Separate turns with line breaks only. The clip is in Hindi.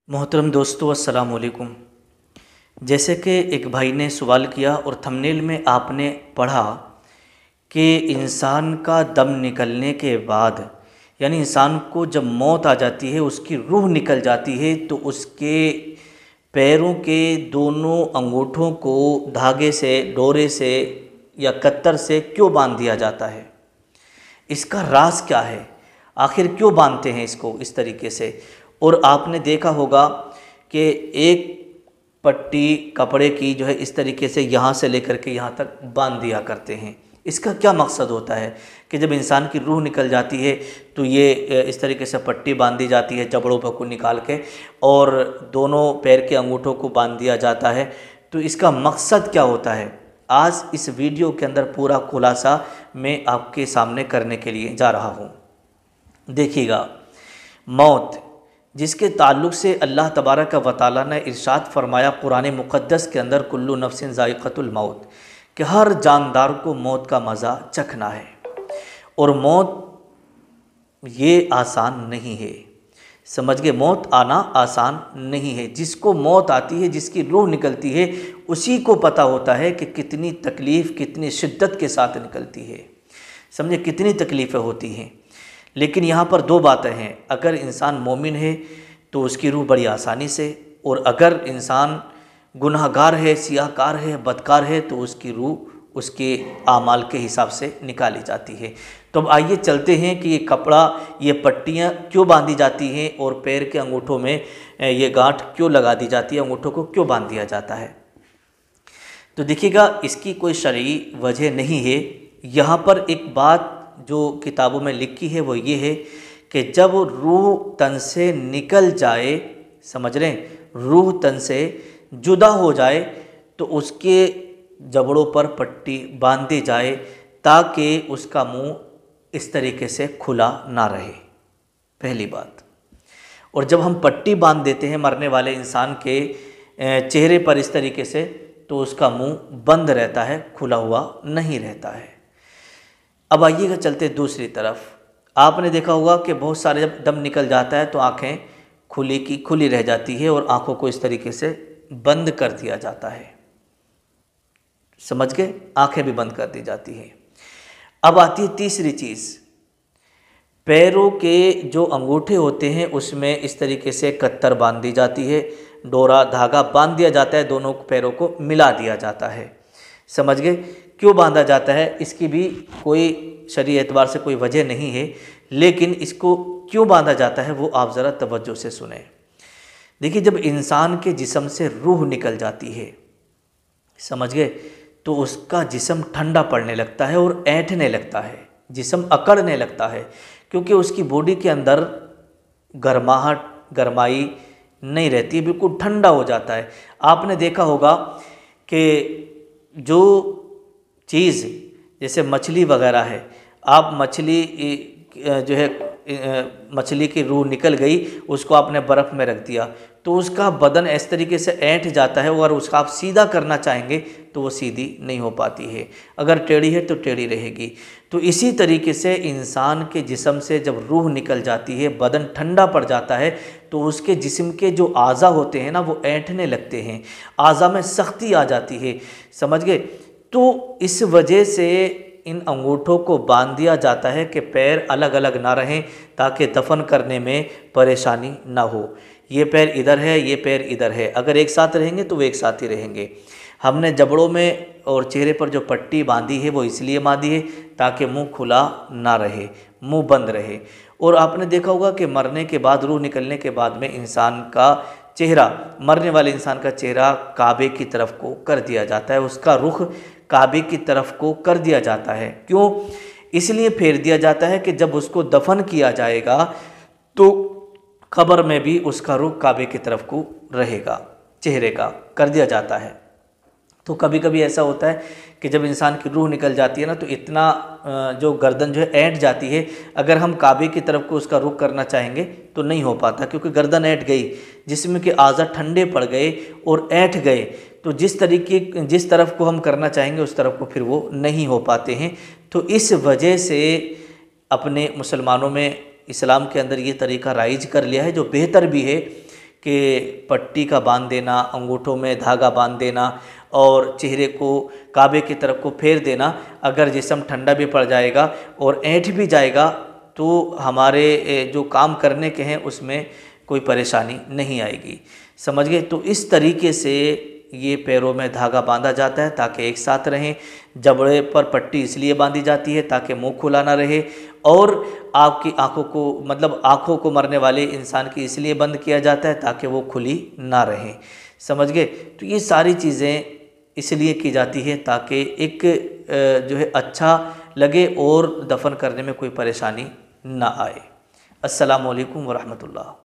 मोहतरम दोस्तों, अस्सलाम वालेकुम। जैसे कि एक भाई ने सवाल किया और थंबनेल में आपने पढ़ा कि इंसान का दम निकलने के बाद यानी इंसान को जब मौत आ जाती है, उसकी रूह निकल जाती है, तो उसके पैरों के दोनों अंगूठों को धागे से, डोरे से या कत्तर से क्यों बांध दिया जाता है? इसका राज क्या है? आखिर क्यों बांधते हैं इसको इस तरीके से? और आपने देखा होगा कि एक पट्टी कपड़े की जो है इस तरीके से यहाँ से लेकर के यहाँ तक बांध दिया करते हैं। इसका क्या मकसद होता है कि जब इंसान की रूह निकल जाती है तो ये इस तरीके से पट्टी बांधी जाती है जबड़ों पर को निकाल के, और दोनों पैर के अंगूठों को बांध दिया जाता है। तो इसका मकसद क्या होता है? आज इस वीडियो के अंदर पूरा खुलासा मैं आपके सामने करने के लिए जा रहा हूँ। देखिएगा, मौत जिसके ताल्लुक़ से अल्लाह तबारक व तआला ने इरशाद फरमाया कुरान मुक़द्दस के अंदर, कुल्लु नफ्सिन ज़ाइक़तुल मौत, कि हर जानदार को मौत का मज़ा चखना है। और मौत ये आसान नहीं है, समझ गए? मौत आना आसान नहीं है। जिसको मौत आती है, जिसकी रूह निकलती है, उसी को पता होता है कि कितनी तकलीफ़, कितनी शिद्दत के साथ निकलती है। समझे, कितनी तकलीफ़ें होती हैं। लेकिन यहाँ पर दो बातें हैं। अगर इंसान मोमिन है तो उसकी रूह बड़ी आसानी से, और अगर इंसान गुनाहगार है, सियाहकार है, बदकार है, तो उसकी रूह उसके आमाल के हिसाब से निकाली जाती है। तो अब आइए चलते हैं कि ये कपड़ा, ये पट्टियाँ क्यों बांधी जाती हैं और पैर के अंगूठों में ये गांठ क्यों लगा दी जाती है, अंगूठों को क्यों बांध दिया जाता है। तो देखिएगा, इसकी कोई शरई वजह नहीं है। यहाँ पर एक बात जो किताबों में लिखी है वो ये है कि जब रूह तन से निकल जाए, समझ रहे हैं, रूह तन से जुदा हो जाए, तो उसके जबड़ों पर पट्टी बांध दी जाए ताकि उसका मुंह इस तरीके से खुला ना रहे, पहली बात। और जब हम पट्टी बांध देते हैं मरने वाले इंसान के चेहरे पर इस तरीके से, तो उसका मुंह बंद रहता है, खुला हुआ नहीं रहता है। अब आइएगा चलते दूसरी तरफ। आपने देखा होगा कि बहुत सारे जब दम निकल जाता है तो आँखें खुली की खुली रह जाती है और आँखों को इस तरीके से बंद कर दिया जाता है, समझ गए? आँखें भी बंद कर दी जाती हैं। अब आती है तीसरी चीज़। पैरों के जो अंगूठे होते हैं उसमें इस तरीके से कत्तर बांध दी जाती है, डोरा धागा बांध दिया जाता है, दोनों पैरों को मिला दिया जाता है, समझ गए? क्यों बांधा जाता है इसकी भी कोई शरई एतबार से कोई वजह नहीं है, लेकिन इसको क्यों बांधा जाता है वो आप ज़रा तवज्जो से सुने। देखिए, जब इंसान के जिस्म से रूह निकल जाती है, समझ गए, तो उसका जिस्म ठंडा पड़ने लगता है और ऐंठने लगता है, जिस्म अकड़ने लगता है, क्योंकि उसकी बॉडी के अंदर गर्माहट, गरमाई नहीं रहती, बिल्कुल ठंडा हो जाता है। आपने देखा होगा कि जो चीज़ जैसे मछली वगैरह है, आप मछली जो है मछली की रूह निकल गई, उसको आपने बर्फ़ में रख दिया तो उसका बदन इस तरीके से ऐंठ जाता है, और उसका आप सीधा करना चाहेंगे तो वो सीधी नहीं हो पाती है, अगर टेढ़ी है तो टेढ़ी रहेगी। तो इसी तरीके से इंसान के जिस्म से जब रूह निकल जाती है, बदन ठंडा पड़ जाता है, तो उसके जिस्म के जो आज़ा होते हैं ना, वो ऐंठने लगते हैं, आज़ा में सख्ती आ जाती है, समझ गए? तो इस वजह से इन अंगूठों को बांध दिया जाता है कि पैर अलग अलग ना रहें, ताकि दफन करने में परेशानी ना हो। ये पैर इधर है, ये पैर इधर है, अगर एक साथ रहेंगे तो वो एक साथ ही रहेंगे। हमने जबड़ों में और चेहरे पर जो पट्टी बांधी है वो इसलिए बांधी है ताकि मुंह खुला ना रहे, मुंह बंद रहे। और आपने देखा होगा कि मरने के बाद, रूह निकलने के बाद में इंसान का चेहरा, मरने वाले इंसान का चेहरा काबे की तरफ को कर दिया जाता है, उसका रुख काबे की तरफ को कर दिया जाता है। क्यों? इसलिए फेर दिया जाता है कि जब उसको दफन किया जाएगा तो कब्र में भी उसका रुख काबे की तरफ को रहेगा, चेहरे का कर दिया जाता है। तो कभी कभी ऐसा होता है कि जब इंसान की रूह निकल जाती है ना, तो इतना जो गर्दन जो है ऐंठ जाती है, अगर हम काबे की तरफ को उसका रुख करना चाहेंगे तो नहीं हो पाता, क्योंकि गर्दन ऐंठ गई, जिस्म के आज़ा ठंडे पड़ गए और ऐंठ गए, तो जिस तरफ को हम करना चाहेंगे उस तरफ को फिर वो नहीं हो पाते हैं। तो इस वजह से अपने मुसलमानों में, इस्लाम के अंदर ये तरीक़ा राइज कर लिया है, जो बेहतर भी है कि पट्टी का बांध देना, अंगूठों में धागा बांध देना और चेहरे को काबे की तरफ को फेर देना, अगर जिस्म ठंडा भी पड़ जाएगा और ऐंठ भी जाएगा तो हमारे जो काम करने के हैं उसमें कोई परेशानी नहीं आएगी। समझ गए? तो इस तरीके से ये पैरों में धागा बांधा जाता है ताकि एक साथ रहें। जबड़े पर पट्टी इसलिए बांधी जाती है ताकि मुंह खुला ना रहे, और आपकी आंखों को मतलब आंखों को मरने वाले इंसान की इसलिए बंद किया जाता है ताकि वो खुली ना रहें। समझ गए? तो ये सारी चीज़ें इसलिए की जाती है ताकि एक जो है अच्छा लगे और दफन करने में कोई परेशानी ना आए। अस्सलामु अलैकुम वरहमतुल्लाह।